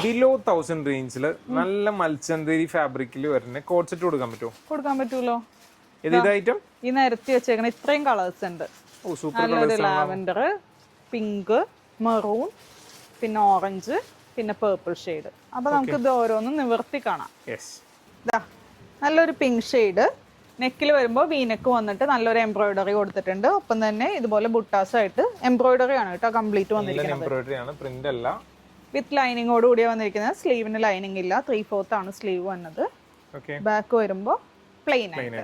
Below 1000 റേഞ്ചിൽ നല്ല മൽച്ചന്തേരി ഫാബ്രിക്കിൽ വരുന്ന കോഡ് സെറ്റ് കൊടുക്കാൻ പറ്റുമോ? കൊടുക്കാൻ പറ്റൂലോ. ഇത് ഐറ്റം ഈ നിരത്തി വെച്ചേക്കണ ഇത്രയും കളേഴ്സ് ഉണ്ട്. നല്ലൊരു ലാവൻഡർ, പിങ്ക്, മെറൂൺ, പിന്നെ ഓറഞ്ച്, പിന്നെ പേർപ്പിൾ ഷെയ്ഡ്. അപ്പൊ നമുക്ക് ഇത് ഓരോന്നും നിവർത്തി കാണാം. നല്ലൊരു പിങ്ക് ഷെയ്ഡ്, നെക്കിൽ വരുമ്പോൾ വീനെക്ക് വന്നിട്ട് നല്ലൊരു എംബ്രോയിഡറി കൊടുത്തിട്ടുണ്ട്. ഒപ്പം തന്നെ ഇതുപോലെ ബുട്ടാസ് ആയിട്ട് എംബ്രോയിഡറി ആണ് കേട്ടോ കംപ്ലീറ്റ് വന്നിരിക്കുന്നത്. വിത്ത് ലൈനിങ്ങോട് കൂടിയാ വന്നിരിക്കുന്നത്. സ്ലീവിന് ലൈനിങ് ഇല്ല, 3/4 ആണ് സ്ലീവ് വന്നത്. ബാക്ക് വരുമ്പോൾ പ്ലെയിൻ ആയിട്ട്.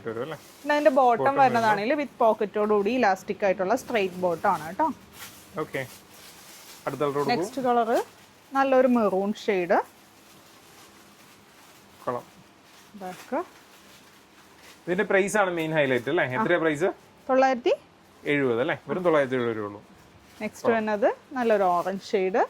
പിന്നെ അതിന്റെ ബോട്ടം വരുന്നതാണെങ്കിൽ വിത്ത് പോക്കറ്റോട് കൂടി ഇലാസ്റ്റിക് ആയിട്ടുള്ള സ്ട്രെയിറ്റ് ബോട്ടം ആണ് കേട്ടോ. നെക്സ്റ്റ് കളർ നല്ലൊരു മെറൂൺ ഷെയ്ഡ്. ബാക്ക് ഇതിന്റെ പ്രൈസ് ആണ് മെയിൻ ഹൈലൈറ്റ് അല്ലേ? എത്രയാ പ്രൈസ്? 970 അല്ലേ? വെറും 970 ഉള്ളൂ. നെക്സ്റ്റ് വരുന്നത് നല്ലൊരു ഓറഞ്ച് ഷെയ്ഡ്.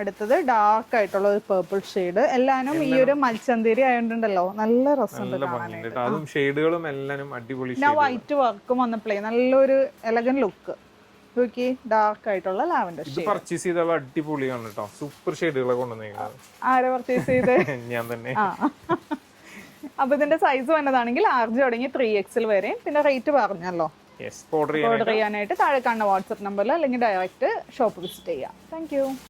അടുത്തത് ഡാർക്ക് ആയിട്ടുള്ള ഒരു പേർപ്പിൾ ഷെയ്ഡ്. എല്ലാനും ഈ ഒരു മൽച്ചന്തേരി ആയതുകൊണ്ടല്ലോ നല്ല രസമുണ്ട് കാണാനായിട്ട്. അതും ഷെയ്ഡുകളും എല്ലാം അടിപൊളി. പിന്നെ വൈറ്റ് വർക്കും വന്നപ്പോഴേ നല്ലൊരു എലഗൻ ലുക്ക്. നോക്കി, ഡാർക്ക് ആയിട്ടുള്ള ലാവൻഡർ ഷെയ്ഡ്. ഇത് പർച്ചേസ് ചെയ്താൽ അടിപൊളിയാണ് കേട്ടോ. സൂപ്പർ ഷെയ്ഡുകളെ കൊണ്ടുവന്നേക്കുന്നത്. ആരെ പർച്ചേസ് ചെയ്ത്? ഞാൻ തന്നെ. അപ്പൊ ഇതിന്റെ സൈസ് വന്നതാണെങ്കിൽ RG തുടങ്ങി 3XL വരെ. പിന്നെ റേറ്റ് പറഞ്ഞല്ലോ. ഓർഡർ ചെയ്യാനായിട്ട് താഴെ കാണുന്ന വാട്സ്ആപ്പ് നമ്പറിൽ അല്ലെങ്കിൽ ഡയറക്റ്റ് ഷോപ്പ് വിസിറ്റ് ചെയ്യാം. Thank you.